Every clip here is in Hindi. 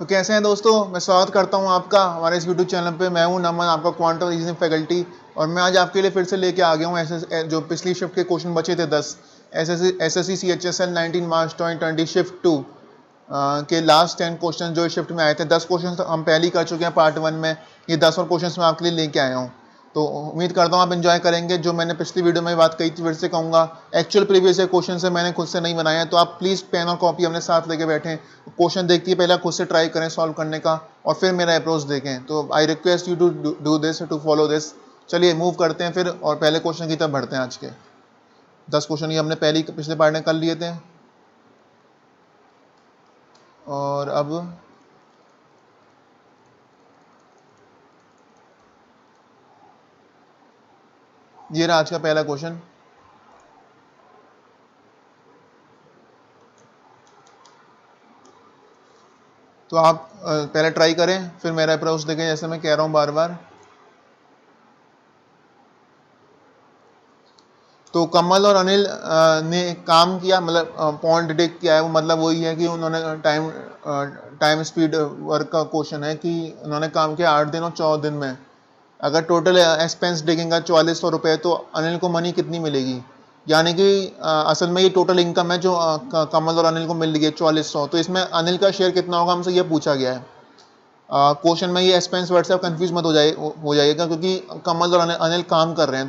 तो कैसे हैं दोस्तों, मैं स्वागत करता हूं आपका हमारे इस यूट्यूब चैनल पे। मैं हूं नमन, आपका क्वांटम रीजनिंग फैकल्टी। और मैं आज आपके लिए फिर से लेके आ गया हूं ऐसे जो पिछली शिफ्ट के क्वेश्चन बचे थे 10 एसएससी CHSL 19 मार्च 2020 शिफ्ट 2 के लास्ट 10 क्वेश्चन जो इस शिफ्ट में आए थे। 10 क्वेश्चन हम पहले ही कर चुके हैं पार्ट 1 में। ये 10 और क्वेश्चन मैं आपके लिए लेके आया हूँ, तो उम्मीद करता हूँ आप एंजॉय करेंगे। जो मैंने पिछली वीडियो में बात कही थी फिर से कहूँगा, एक्चुअल प्रीवियस ईयर क्वेश्चन से मैंने खुद से नहीं बनाया है, तो आप प्लीज़ पेन और कॉपी अपने साथ लेके बैठें। क्वेश्चन देखिए पहले खुद से ट्राई करें सॉल्व करने का, और फिर मेरा अप्रोच देखें। तो I request you to do this, to follow this. चलिए मूव करते हैं फिर, और पहले क्वेश्चन की तरफ बढ़ते हैं। आज के 10 क्वेश्चन ये हमने पहले पिछले पार्ट में कर लिए थे, और अब ये रहा आज का पहला क्वेश्चन। तो आप पहले ट्राई करें, फिर मेरा अप्रोच देखें, जैसे मैं कह रहा हूँ बार बार। तो कमल और अनिल ने काम किया, मतलब पॉइंट डिटेक्ट किया है। वो मतलब वही है कि उन्होंने टाइम स्पीड वर्क का क्वेश्चन है कि उन्होंने काम किया 8 दिन और 14 दिन में। अगर टोटल एक्सपेंस देखेंगे 4400 रुपये, तो अनिल को मनी कितनी मिलेगी। यानी कि असल में ये टोटल इनकम है जो कमल और अनिल को मिल रही है 4400। तो इसमें अनिल का शेयर कितना होगा हमसे ये पूछा गया है क्वेश्चन में। ये एक्सपेंस वर्ड से आप कंफ्यूज मत हो जाइएगा, क्योंकि कमल और अनिल काम कर रहे हैं,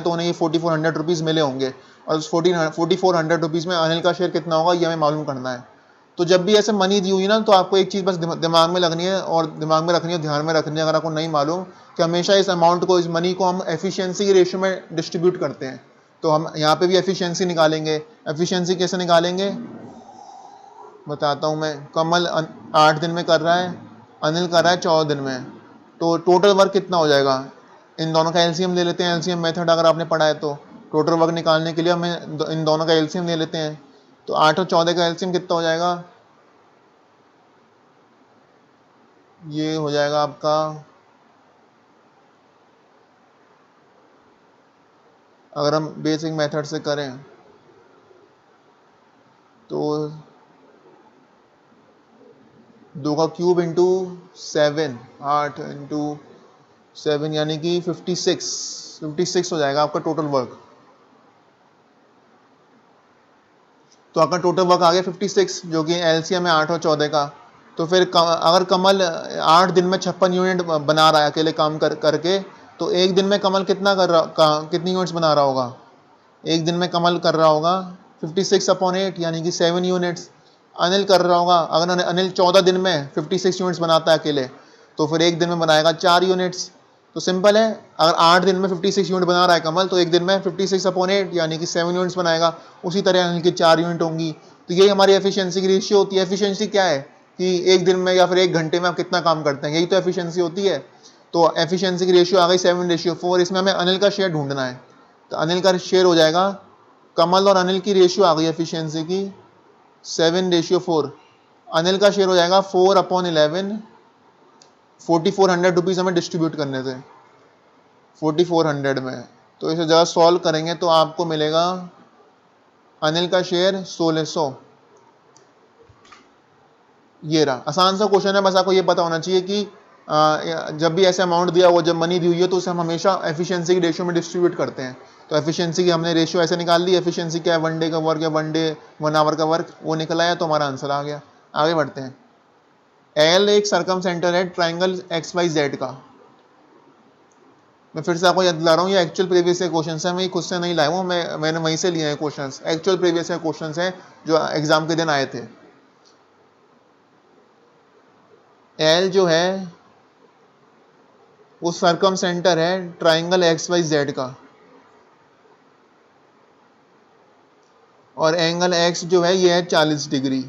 तो उन्हें ये 4400 रुपीज़ मिले होंगे, और उस 4400 रुपीज़ में अनिल का शेयर कितना होगा ये हमें मालूम करना है। तो जब भी ऐसे मनी दी हुई ना, तो आपको एक चीज़ बस दिमाग में लगनी है, और दिमाग में रखनी है, ध्यान में रखनी है, अगर आपको नहीं मालूम, कि हमेशा इस अमाउंट को, इस मनी को हम एफिशिएंसी के रेशियो में डिस्ट्रीब्यूट करते हैं। तो हम यहाँ पे भी एफिशिएंसी निकालेंगे। एफिशिएंसी कैसे निकालेंगे बताता हूँ मैं। कमल 8 दिन में कर रहा है, अनिल कर रहा है 14 दिन में। तो टोटल वर्क कितना हो जाएगा, इन दोनों का एलसीएम ले लेते हैं। एलसीएम मेथड अगर आपने पढ़ा है तो टोटल वर्क निकालने के लिए हमें इन दोनों का एलसीएम ले लेते हैं। तो 8 और 14 का एलसीएम कितना हो जाएगा, ये हो जाएगा आपका, अगर हम बेसिक मेथड से करें तो 2 का क्यूब इंटू 7, 8 इंटू 7 यानी कि 56 हो जाएगा आपका टोटल वर्क। तो आपका टोटल वर्क आ गया 56, जो कि एलसीएम है 8 और 14 का। तो फिर अगर कमल 8 दिन में 56 यूनिट बना रहा है अकेले काम करके, तो एक दिन में कमल कितनी यूनिट्स बना रहा होगा। एक दिन में कमल कर रहा होगा 56/8 यानी कि 7 यूनिट्स। अनिल कर रहा होगा, अगर अनिल 14 दिन में 56 यूनिट्स बनाता है अकेले, तो फिर एक दिन में बनाएगा 4 यूनिट्स। तो सिंपल है, अगर 8 दिन में 56 यूनिट बना रहा है कमल, तो एक दिन में 56/8 यानी कि 7 यूनिट्स बनाएगा। उसी तरह अनिल की 4 यूनिट होंगी। तो यही हमारी एफिशिएंसी की रेशियो होती है। एफिशिएंसी क्या है कि एक दिन में या फिर एक घंटे में आप कितना काम करते हैं, यही तो एफिशिएंसी होती है। तो एफिशिएंसी की रेशियो आ गई 7:4। इसमें हमें अनिल का शेयर ढूंढना है। तो अनिल का शेयर हो जाएगा, कमल और अनिल की रेशियो आ गई एफिशिएंसी की 7:4। अनिल का शेयर हो जाएगा 4/11। 4400 रुपीज़ हमें डिस्ट्रीब्यूट करने थे 4400 में। तो इसे जरा सॉल्व करेंगे तो आपको मिलेगा अनिल का शेयर 1600। ये रहा, आसान सा क्वेश्चन है। बस आपको ये पता होना चाहिए कि जब भी ऐसे अमाउंट दिया हुआ, जब मनी दी हुई है, तो उसे हम हमेशा एफिशिएंसी की रेशियो में डिस्ट्रीब्यूट करते हैं। तो एफिशिएंसी की हमने रेशियो ऐसे निकाल ली। एफिशिएंसी क्या है, 1 डे का वर्क या 1 आवर का वर्क, वो निकल आया, तो हमारा आंसर आ गया। आगे बढ़ते हैं। एल एक सर्कम सेंटर है ट्राइंगल XYZ का। मैं फिर से आपको याद दिला रहा हूँ, ये एक्चुअल प्रीवियस ईयर क्वेश्चन है, मैं खुद से नहीं लाया हूँ, मैंने वहीं से लिए हैं question. Actual previous year question हैं जो एग्जाम के दिन आए थे। एल जो है वो सर्कम सेंटर है ट्राइंगल XYZ का, और एंगल एक्स जो है ये है 40 डिग्री।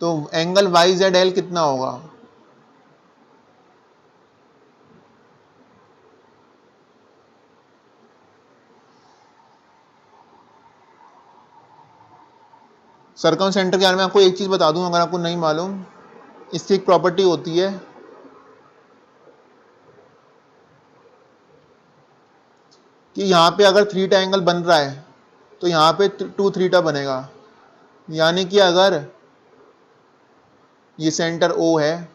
तो एंगल YZL कितना होगा, सर्कम सेंटर के बारे में आपको एक चीज़ बता दूं, अगर आपको नहीं मालूम, इसकी एक प्रॉपर्टी होती है कि यहाँ पे अगर 3 एंगल बन रहा है, तो यहाँ पे 2 थीटा बनेगा। यानी कि अगर ये सेंटर O है।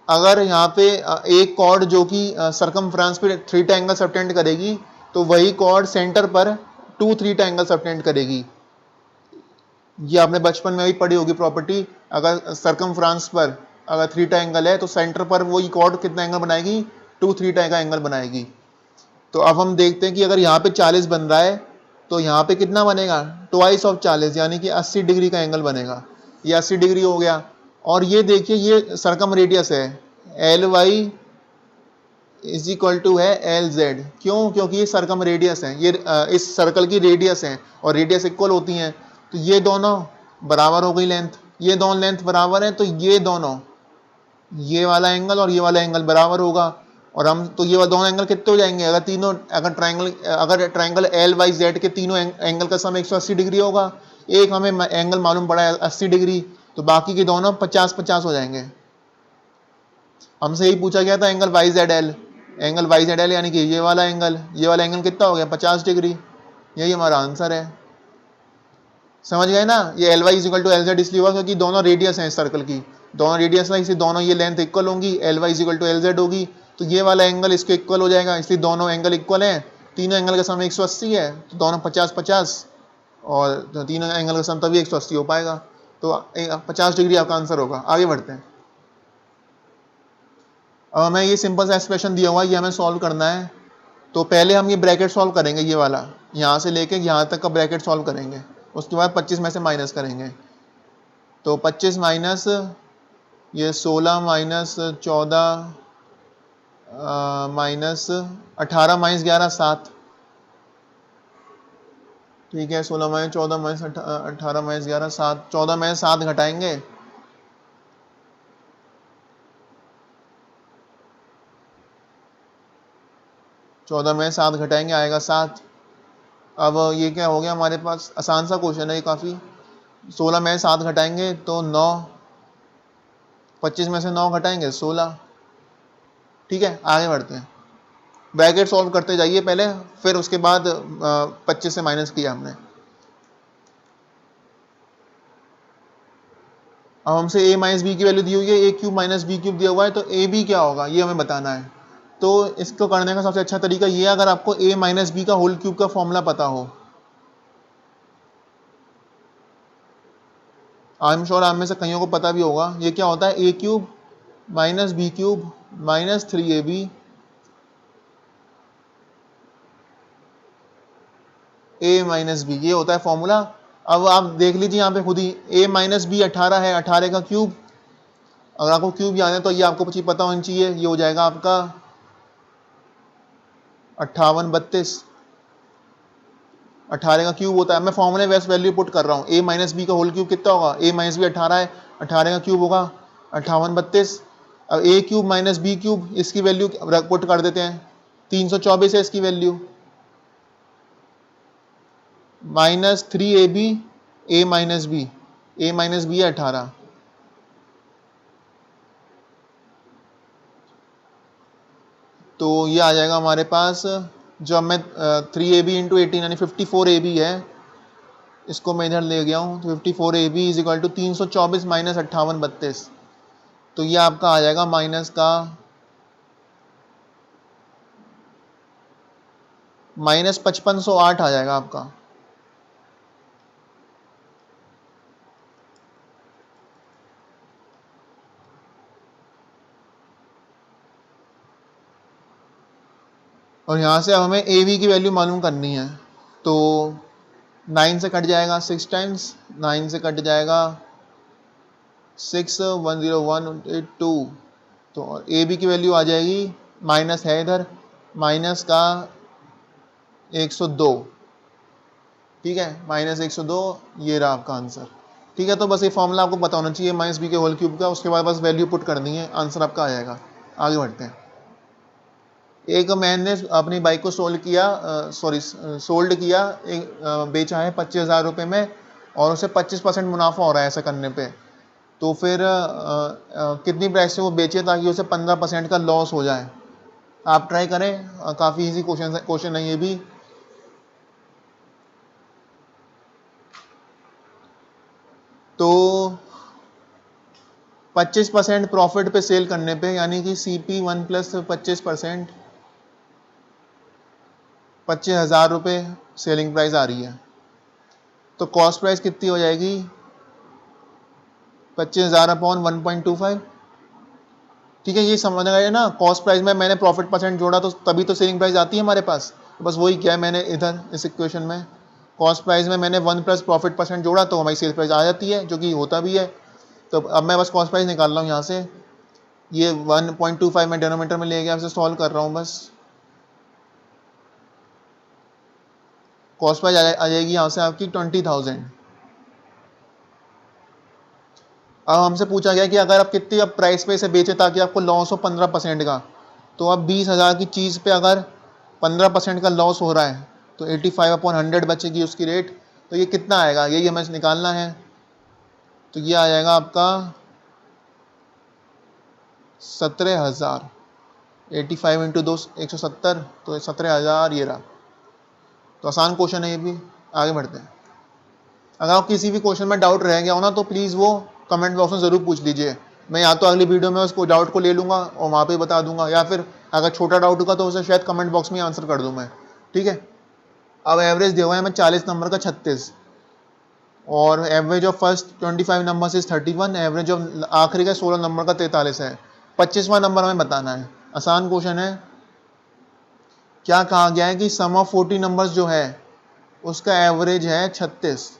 अगर यहाँ पे एक कॉर्ड जो कि सरकमफ्रेंस पे 3 ट्रायंगल सबटेंड करेगी, तो वही कॉर्ड सेंटर पर 2 3 ट्रायंगल सबटेंड करेगी। ये आपने बचपन में भी पढ़ी होगी प्रॉपर्टी। अगर सरकमफ्रेंस पर अगर 3 ट्रायंगल है तो सेंटर पर वही कॉर्ड कितना एंगल बनाएगी, 2 3 का एंगल बनाएगी। तो अब हम देखते हैं कि अगर यहाँ पे 40 बन रहा है तो यहाँ पे कितना बनेगा, ट्वाइस ऑफ 40, यानी कि 80 डिग्री का एंगल बनेगा। ये 80 डिग्री हो गया। और ये देखिए ये सरकम रेडियस है, L Y is equal to है एल जेड। क्यों? क्योंकि ये सरकम रेडियस है, ये इस सर्कल की रेडियस है और रेडियस इक्वल होती हैं, तो ये दोनों बराबर हो गई लेंथ। ये दोनों लेंथ बराबर है तो ये दोनों, ये वाला एंगल और ये वाला एंगल बराबर होगा। और हम तो ये दोनों एंगल कितने हो जाएंगे, अगर तीनों, अगर ट्रायंगल एल वाई जेड के तीनों एंगल का सम 180 डिग्री होगा, एक हमें एंगल मालूम पड़ा है 80 डिग्री, तो बाकी के दोनों 50-50 हो जाएंगे। हमसे यही पूछा गया था angle Y Z L, angle Y Z L यानी कि ये वाला एंगल कितना हो गया, 50 डिग्री। यही हमारा आंसर है। समझ गए ना? ये L Y equal to L Z इसलिए हुआ क्योंकि दोनों रेडियस हैं इस सर्कल की, दोनों रेडियस है, इसलिए दोनों ये लेंथ इक्वल होंगी, L Y equal to L Z होगी, तो ये वाला एंगल इसके इक्वल हो जाएगा, इसलिए दोनों एंगल इक्वल हैं। तीनों एंगल का सम 180 है तो दोनों 50-50, और तो तीनों एंगल का सम तभी 180 हो पाएगा। तो 50 डिग्री आपका आंसर होगा। आगे बढ़ते हैं। अब हमें ये सिंपल सा एक्सप्रेशन दिया हुआ है, ये हमें सॉल्व करना है। तो पहले हम ये ब्रैकेट सॉल्व करेंगे, ये वाला यहाँ से लेके यहाँ तक का ब्रैकेट सॉल्व करेंगे, उसके बाद 25 में से माइनस करेंगे। तो 25 माइनस ये 16 माइनस 14 माइनस 18 माइनस 11 7, ठीक है। 16 माइनस 14 माइनस 18 माइनस 11 7, 14 में 7 घटाएंगे, 14 में 7 घटाएंगे आएगा 7। अब ये क्या हो गया हमारे पास, आसान सा क्वेश्चन है ये काफ़ी। 16 में 7 घटाएंगे तो 9, 25 में से 9 घटाएंगे 16। ठीक है, आगे बढ़ते हैं। ब्रैकेट सॉल्व करते जाइए पहले, फिर उसके बाद 25 से माइनस किया हमने। अब हमसे a माइनस बी की वैल्यू दी हुई है, A cube minus B cube दिया हुआ है, तो ए बी क्या होगा ये हमें बताना है। तो इसको करने का सबसे अच्छा तरीका ये है, अगर आपको a माइनस बी का होल क्यूब का फॉर्मूला पता हो। आई एम श्योर आप में से कईयों को पता भी होगा। ये क्या होता है, A cube minus B cube minus 3ab, a minus B, ये होता है फॉर्मूला। अब आप देख लीजिए यहाँ पे खुद ही, a माइनस बी 18 है, 18 का क्यूब, अगर आपको क्यूब याद है तो ये आपको कुछ पता होना चाहिए, ये हो जाएगा आपका 58 32। 18 का क्यूब होता है, मैं फॉर्मूले वैसे वैल्यू पुट कर रहा हूँ। a माइनस बी का होल क्यूब कितना होगा, a माइनस बी 18 है, 18 का क्यूब होगा 58 32। अब a cube minus B cube, इसकी वैल्यू पुट कर देते हैं, 324 है इसकी value, minus 3ab, a minus B है 18। तो ये आ जाएगा हमारे पास, जो अब मैं 3ab इंटू 18 यानी 54ab है, इसको मैं इधर ले गया हूँ, तो 54ab is equal to 324 minus 58 32। तो ये आपका आ जाएगा माइनस का माइनस 5508 आ जाएगा आपका। और यहाँ से अब हमें ए वी की वैल्यू मालूम करनी है। तो 9 से कट जाएगा 6 टाइम्स, 9 से कट जाएगा 6, 10182। तो ए बी की वैल्यू आ जाएगी, माइनस है इधर, माइनस का 102। ठीक है, माइनस 102, ये रहा आपका आंसर। ठीक है, तो बस ये फॉर्मूला आपको पता होना चाहिए माइनस बी के होल क्यूब का, उसके बाद बस वैल्यू पुट करनी है, आंसर आपका आ जाएगा। आगे बढ़ते हैं। एक मैन ने अपनी बाइक को सोल्ड किया, बेचा है 25,000 रुपये में, और उसे 25% मुनाफा हो रहा है ऐसा करने पे। तो फिर कितनी प्राइस से वो बेचे ताकि उसे 15% का लॉस हो जाए। आप ट्राई करें, काफ़ी इजी क्वेश्चन है ये भी। तो 25% प्रॉफिट पे सेल करने पे, यानी कि CP1 प्लस 25%, 25,000 रुपये सेलिंग प्राइस आ रही है। तो कॉस्ट प्राइस कितनी हो जाएगी? 25,000 अपॉन 1.25। ठीक है, ये समझ गए ना? कॉस्ट प्राइस में मैंने प्रॉफिट परसेंट जोड़ा तो तभी तो सेलिंग प्राइस आती है हमारे पास। तो बस वही किया है मैंने इधर इस इक्वेशन में। कॉस्ट प्राइस में मैंने 1 प्लस प्रॉफिट परसेंट जोड़ा तो हमारी सेल प्राइस आ जाती है, जो कि होता भी है। तो अब मैं बस कॉस्ट प्राइस निकाल रहा हूँ यहाँ से। ये 1.25 मैं डिनोमिनेटर में ले गया, इसे सॉल्व कर रहा हूँ बस। कॉस्ट प्राइस आ जाएगी यहाँ से आपकी 20,000। अब हमसे पूछा गया कि अगर आप कितनी अब प्राइस पे इसे बेचें ताकि आपको लॉस हो 15% का, तो अब 20,000 की चीज़ पे अगर 15% का लॉस हो रहा है तो 85/100 बचेगी उसकी रेट। तो ये कितना आएगा, यही हमें निकालना है। तो ये आ जाएगा आपका 17,000। 85 इंटू 2 170, तो 17,000 ये रहा। तो आसान क्वेश्चन है ये भी। आगे बढ़ते हैं। अगर आप किसी भी क्वेश्चन में डाउट रह गया हो ना, तो प्लीज़ वो कमेंट बॉक्स में ज़रूर पूछ लीजिए। मैं या तो अगली वीडियो में उसको डाउट को ले लूँगा और वहाँ पे बता दूंगा, या फिर अगर छोटा डाउट होगा तो उसे शायद कमेंट बॉक्स में आंसर कर दूँ मैं। ठीक है। अब एवरेज दिया हुआ है हमें 40 नंबर का 36, और average of first 25 number is 31, average of आखिरी का 16 नंबर का 43 है। 25वां नंबर हमें बताना है। आसान क्वेश्चन है। क्या कहा गया है कि सम ऑफ 40 नंबर्स जो है उसका एवरेज है 36।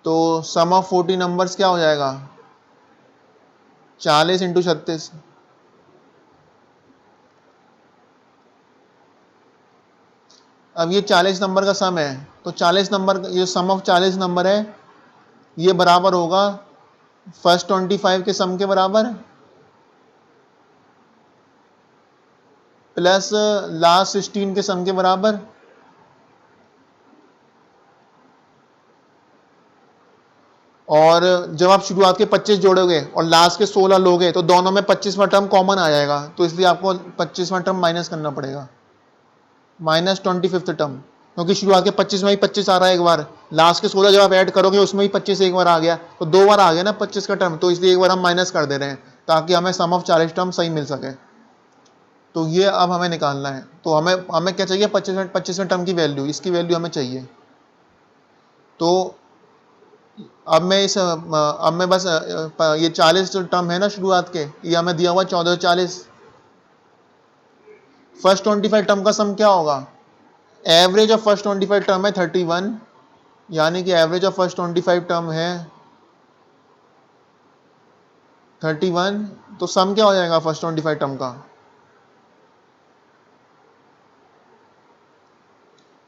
तो सम ऑफ 40 नंबर्स क्या हो जाएगा? 40 इंटू 36। अब ये 40 नंबर का सम है, तो 40 नंबर, ये सम ऑफ 40 नंबर है, ये बराबर होगा फर्स्ट 25 के सम के बराबर प्लस लास्ट 16 के सम के बराबर। और जब आप शुरुआत के 25 जोड़ोगे और लास्ट के 16 लोगे तो दोनों में 25वां टर्म कॉमन आ जाएगा, तो इसलिए आपको 25वां टर्म माइनस करना पड़ेगा, माइनस 25th टर्म। क्योंकि शुरुआत के 25 में ही 25 आ रहा है एक बार, लास्ट के 16 जब आप ऐड करोगे उसमें ही 25 एक बार आ गया, तो 2 बार आ गया ना 25 का टर्म, तो इसलिए एक बार हम माइनस कर दे रहे हैं ताकि हमें सम ऑफ 40 टर्म सही मिल सके। तो ये अब हमें निकालना है। तो हमें हमें क्या चाहिए? 25वें टर्म की वैल्यू, इसकी वैल्यू हमें चाहिए। तो अब मैं बस ये 40 जो टर्म है ना शुरुआत के, ये हमें दिया हुआ 1440। फर्स्ट 25 टर्म का सम क्या होगा? एवरेज ऑफ फर्स्ट 25 टर्म है 31, यानी कि एवरेज ऑफ फर्स्ट 25 टर्म है 31। तो सम क्या हो जाएगा फर्स्ट 25 टर्म का?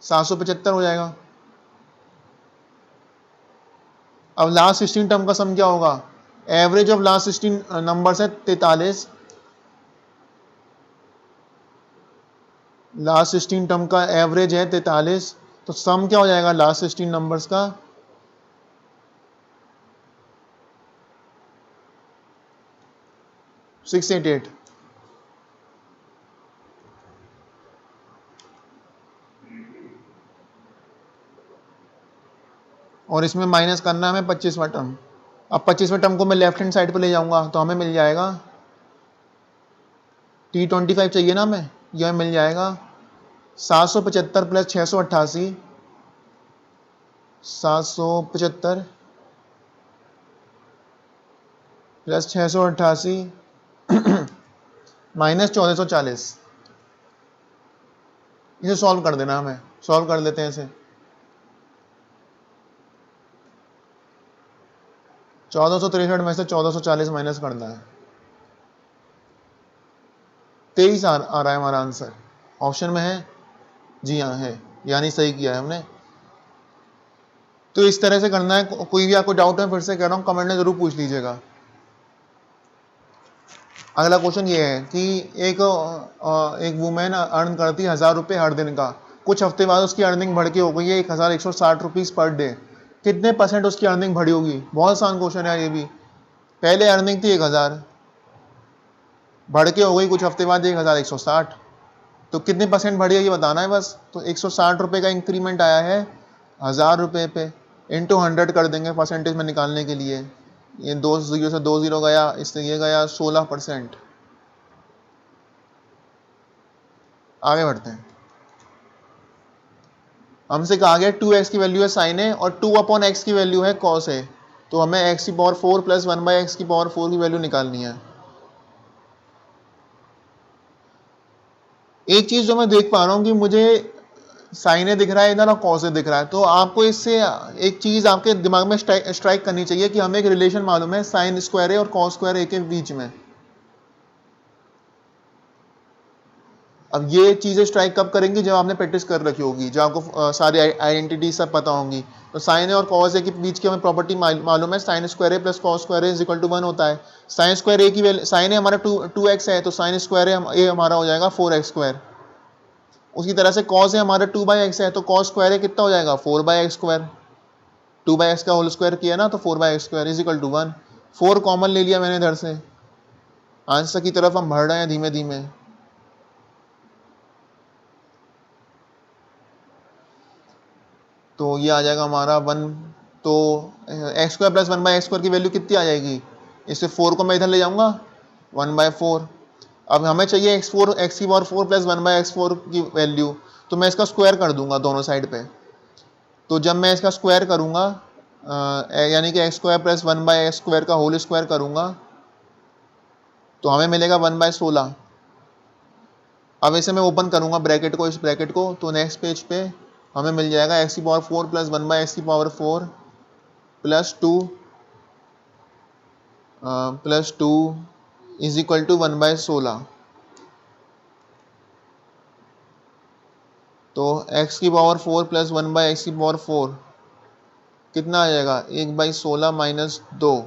775 हो जाएगा। अब लास्ट 16 टर्म का सम क्या होगा? एवरेज ऑफ लास्ट 16 नंबर है 43, लास्ट 16 टर्म का एवरेज है 43, तो सम क्या हो जाएगा लास्ट 16 नंबर्स का? 688। और इसमें माइनस करना है हमें 25वां टर्म। अब 25वें टर्म को मैं लेफ्ट हैंड साइड पर ले जाऊंगा तो हमें मिल जाएगा T25 चाहिए ना हमें, यह मिल जाएगा 775 प्लस 688, 775 प्लस 688 माइनस 1440। इसे सॉल्व कर देना, हमें सॉल्व कर लेते हैं इसे। 1463 में से 1440 माइनस करना है, 23 आ रहा है हमारा आंसर। ऑप्शन में है, जी हाँ है, यानी सही किया है हमने। तो इस तरह से करना है। कोई भी आपको डाउट है फिर से कह रहा हूँ कमेंट में जरूर पूछ लीजिएगा। अगला क्वेश्चन ये है कि एक वुमेन अर्न करती है 1,000 रुपये हर दिन का, कुछ हफ्ते बाद उसकी अर्निंग बढ़ के हो गई है 1,160 रुपीज़ पर डे, कितने % उसकी अर्निंग बढ़ी होगी? बहुत आसान क्वेश्चन है ये भी। पहले अर्निंग थी 1,000, बढ़ के हो गई कुछ हफ्ते बाद 1,160, तो कितने % बढ़ी है ये बताना है बस। तो 160 रुपये का इंक्रीमेंट आया है 1000 रुपये पे इंटू 100 कर देंगे परसेंटेज में निकालने के लिए। ये 2 जीरो से 2 जीरो गया, इससे ये गया 16%। आगे बढ़ते हैं। हमसे कहा गया 2x की वैल्यू है साइन ए और 2/x की वैल्यू है कॉस ए, तो हमें x⁴ प्लस 1/x⁴ की वैल्यू निकालनी है। एक चीज जो मैं देख पा रहा हूँ कि मुझे साइन ए दिख रहा है इधर और कॉस ए दिख रहा है, तो आपको इससे एक चीज आपके दिमाग में स्ट्राइक करनी चाहिए कि हमें एक रिलेशन मालूम है साइन स्क्वायर ए और कॉस स्क्वायर ए के बीच में। अब ये चीजें स्ट्राइक कब करेंगी, जब आपने प्रैक्टिस कर रखी होगी, जब आपको सारी आइडेंटिटी सब पता होंगी। तो साइन ए और कॉस ए के बीच की हमें प्रॉपर्टी मालूम है, sine square A plus cos square A is equal to 1 होता है। साइन स्क्वायर ए की वैल्यू, साइन ए हमारा 2x है, तो साइन स्क्वायर ए हमारा हो जाएगा 4x²। उसी तरह से कॉस ए हमारा 2/x है, तो कॉस स्क्वायर ए कितना हो जाएगा 4/x²। 2/x का होल स्क्वायर किया ना, तो 4/x² is equal to 1। 4 common ले लिया मैंने इधर से। आंसर की तरफ हम बढ़ रहे हैं धीमे धीमे। तो ये आ जाएगा हमारा 1। तो x² प्लस 1/x² की वैल्यू कितनी आ जाएगी, इससे 4 को मैं इधर ले जाऊंगा 1/4। अब हमें चाहिए x⁴ प्लस 1/x4 की वैल्यू, तो मैं इसका स्क्वायर कर दूंगा दोनों साइड पे। तो जब मैं इसका स्क्वायर करूंगा यानी कि x² प्लस 1/x² का होल स्क्वायर करूंगा, तो हमें मिलेगा 1/16। अब इसे मैं ओपन करूंगा ब्रैकेट को, इस ब्रैकेट को, तो नेक्स्ट पेज पे हमें मिल जाएगा x⁴ plus 1/x⁴ plus 2 is equal to 1/16। तो x⁴ प्लस 1/x⁴ कितना आ जाएगा, 1/16 माइनस 2,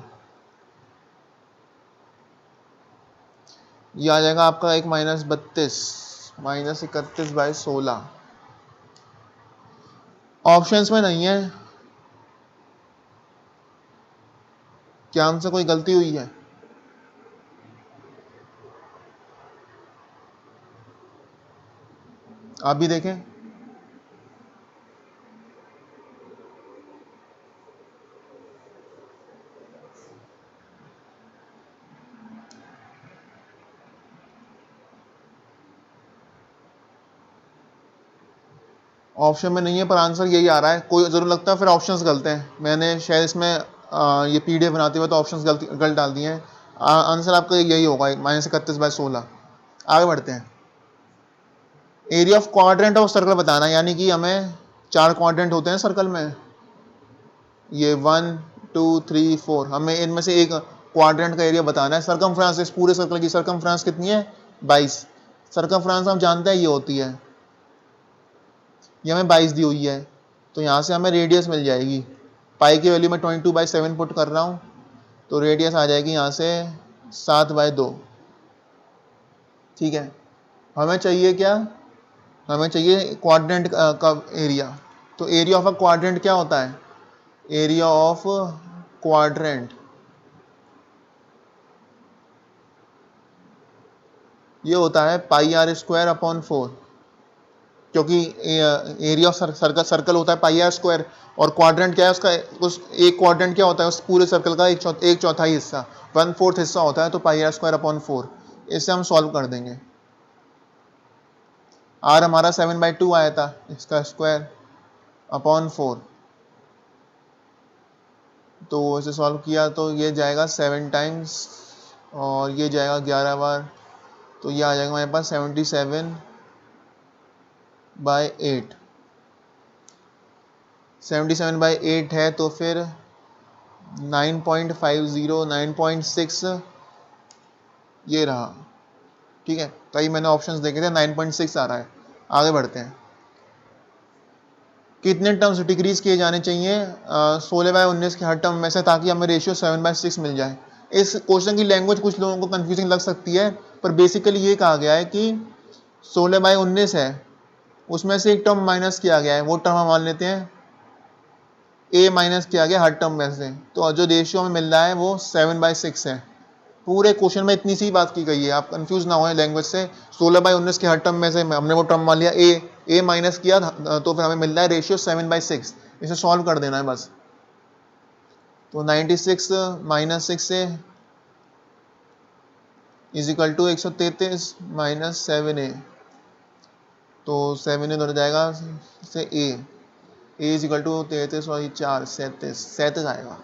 ये आ जाएगा आपका 1 माइनस 32 माइनस 31/16। ऑप्शंस में नहीं है, क्या हमसे कोई गलती हुई है? आप भी देखें। ऑप्शन में नहीं है पर आंसर यही आ रहा है। कोई ज़रूर लगता है फिर ऑप्शंस गलत हैं, मैंने शायद इसमें ये पीडीएफ बनाते हुए तो ऑप्शंस गलत डाल दिए हैं। आंसर आपका यही होगा, माइनस 31/16। आगे बढ़ते हैं। Area of quadrant of circle बताना, यानी कि हमें 4 क्वाड्रेंट होते हैं सर्कल में, ये 1 2 3 4, हमें इनमें से एक क्वाड्रेंट का एरिया बताना है। सर्कमफ्रेंस, इस पूरे सर्कल की सर्कमफ्रेंस कितनी है, 22। सर्कमफ्रेंस हम जानते हैं ये होती है, ये हमें 22 दी हुई है, तो यहाँ से हमें रेडियस मिल जाएगी। पाई की वैल्यू में 22/7 पुट कर रहा हूँ, तो रेडियस आ जाएगी यहाँ से 7/2। ठीक है, हमें चाहिए क्या, हमें चाहिए क्वाड्रेंट का एरिया। तो एरिया ऑफ अ क्वाड्रेंट क्या होता है, एरिया ऑफ क्वाड्रेंट ये होता है πr²/4, क्योंकि एरिया ऑफ सर्कल होता है πr², और क्वाड्रेंट क्या है उसका, उस एक क्वाड्रेंट क्या होता है, उस पूरे सर्कल का एक चौथाई हिस्सा, 1/4 हिस्सा होता है, तो πr²/4। इससे हम सॉल्व कर देंगे। r हमारा 7/2 आया था, इसका स्क्वायर अपॉन 4, तो इसे सॉल्व किया तो ये जाएगा 7 टाइम्स और ये जाएगा 11 बार, तो ये आ जाएगा हमारे पास 77/8। 77/8 है, तो फिर 9.50 9.6 ये रहा। ठीक है, कई मैंने ऑप्शंस देखे थे, 9.6 आ रहा है। आगे बढ़ते हैं। कितने टर्म्स डिक्रीज किए जाने चाहिए 16/19 के हर टर्म में से, ताकि हमें रेशियो 7/6 मिल जाए। इस क्वेश्चन की लैंग्वेज कुछ लोगों को कंफ्यूजिंग लग सकती है, पर बेसिकली ये कहा गया है कि 16/19 है, उसमें से एक टर्म माइनस किया गया है, वो टर्म हम मान लेते हैं a माइनस किया गया हर टर्म में से, तो जो रेशियो हमें मिल रहा है वो 7/6 है। पूरे क्वेश्चन में इतनी सी बात की गई है, आप कंफ्यूज ना हो लैंग्वेज से। 16/19 के हर टर्म में से हमने वो टर्म मान लिया a माइनस किया, तो फिर हमें मिल रहा है रेशियो 7/6। इसे सॉल्व कर देना है बस। तो 96 minus 6A is equal to 133 minus 7A, तो 7A उधर जाएगा से A इज इक्वल टू 33 और 4 37 आएगा।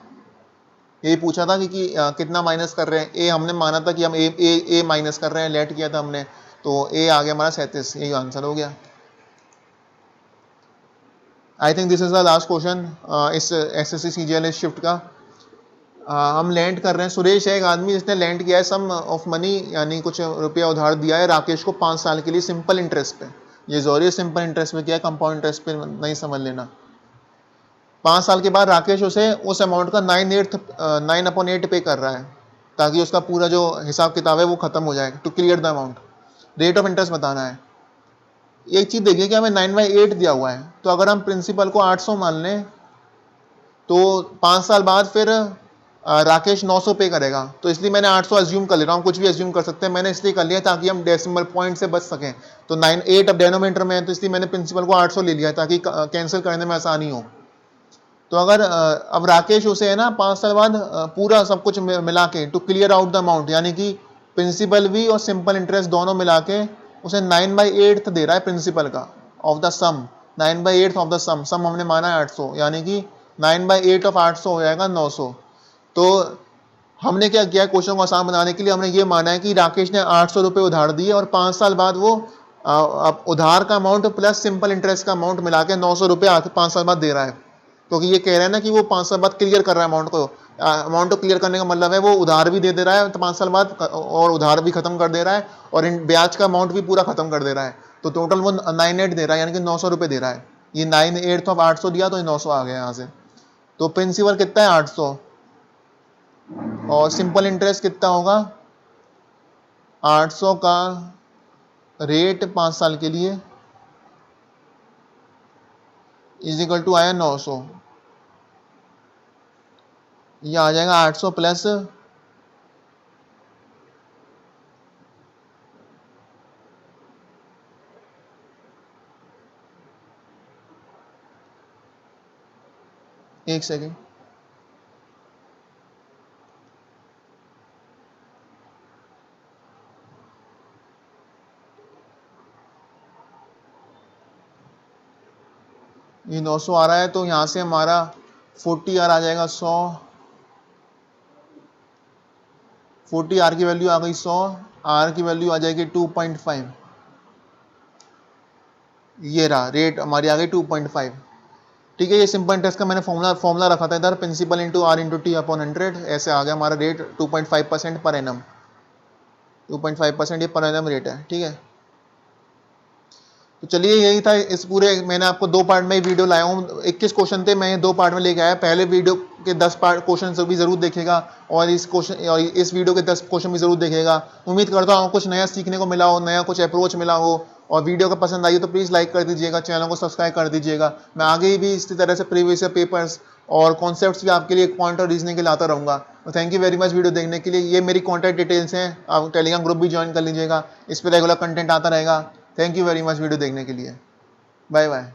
यही पूछा था कि कितना माइनस कर रहे हैं। ए हमने माना था कि हम ए माइनस कर रहे हैं, लेट किया था हमने, तो ए आ गया हमारा 37, यही आंसर हो गया। I think this is the last question इस एसएससी सीजीएल शिफ्ट का। हम लैंड कर रहे हैं। सुरेश है एक आदमी जिसने लैंड किया है सम ऑफ मनी, यानी कुछ रुपया उधार दिया है राकेश को 5 साल के लिए सिंपल इंटरेस्ट पे। ये जरूरी सिंपल इंटरेस्ट पे किया है, कंपाउंड इंटरेस्ट पे नहीं समझ लेना। 5 साल के बाद राकेश उसे उस अमाउंट का 9/8 पे कर रहा है, ताकि उसका पूरा जो हिसाब किताब है वो खत्म हो जाए, to clear the amount. Rate of interest बताना है। एक चीज देखिए कि हमें 9/8 दिया हुआ है, तो अगर हम प्रिंसिपल को 800 मान लें तो 5 साल बाद फिर राकेश 900 पे करेगा, तो इसलिए मैंने 800 अज्यूम कर ले रहा हूँ। कुछ भी अज्यूम कर सकते हैं, मैंने इसलिए कर लिया ताकि हम डेसिमल पॉइंट से बच सकें। तो 9/8 अब डेनोमीटर में है, तो इसलिए मैंने प्रिंसिपल को 800 ले लिया ताकि कैंसिल करने में आसानी हो। तो अगर अब राकेश उसे है ना 5 साल बाद पूरा सब कुछ मिला के to clear out the amount, यानी कि प्रिंसिपल भी और सिंपल इंटरेस्ट दोनों मिला के उसे 9/8 दे रहा है प्रिंसिपल का of the sum. 9/8 of the sum हमने माना है 800, यानी कि 9/8 ऑफ 800 हो जाएगा 900। तो हमने क्या किया, क्वेश्चन को आसान बनाने के लिए हमने ये माना है कि राकेश ने 800 रुपये उधार दिए और 5 साल बाद वो उधार का अमाउंट प्लस सिंपल इंटरेस्ट का अमाउंट मिला के 900 रुपये 5 साल बाद दे रहा है। क्योंकि ये कह रहे हैं ना कि वो 5 साल बाद क्लियर कर रहा है अमाउंट को। अमाउंट को क्लियर करने का मतलब है वो उधार भी दे रहा है 5 साल बाद, और उधार भी खत्म कर दे रहा है, और इन ब्याज का अमाउंट भी पूरा खत्म कर दे रहा है। तो टोटल वो 9/8 दे रहा है, यानी कि 900 रुपये दे रहा है। ये 9/8 ऑफ 800 दिया, तो ये 900 आ गया यहाँ से। तो प्रिंसिपल कितना है 800, और सिंपल इंटरेस्ट कितना होगा 800 का रेट 5 साल के लिए इज इक्वल टू आया 900। ये आ जाएगा 800 प्लस 1 सेकेंड, ये 900 आ रहा है, तो यहाँ से हमारा 40R आ जाएगा 100। 40R की वैल्यू आ गई 100, R की वैल्यू आ जाएगी 2.5। ये रहा रेट हमारी आ गई 2.5। ठीक है, ये सिंपल इंटरेस्ट का मैंने फॉर्मूला रखा था इधर, principal into R into T upon 100, ऐसे आ गया हमारा रेट 2.5% पर एनम। 2.5% ये पर एनम रेट है। ठीक है, तो चलिए यही था इस पूरे, मैंने आपको 2 पार्ट में वीडियो लाया हूँ। 21 क्वेश्चन थे, मैं ये 2 पार्ट में लेके आया। पहले वीडियो के 10 पार्ट क्वेश्चन भी जरूर देखेगा, और इस वीडियो के 10 क्वेश्चन भी जरूर देखेगा। उम्मीद करता हूँ कुछ नया सीखने को मिला हो, नया कुछ अप्रोच मिला हो, और वीडियो का पसंद आई हो तो प्लीज़ लाइक कर दीजिएगा, चैनल को सब्सक्राइब कर दीजिएगा। मैं आगे भी इसी तरह से प्रीवियस पेपर्स और कॉन्सेप्ट्स भी आपके लिए एक पॉइंट और रीजनिंग के लाता रहूँगा। तो thank you very much video देखने के लिए। ये मेरी कॉन्टैक्ट डिटेल्स हैं, आप टेलीग्राम ग्रुप भी ज्वाइन कर लीजिएगा, इस पर रेगुलर कंटेंट आता रहेगा। Thank you very much video देखने के लिए। Bye bye.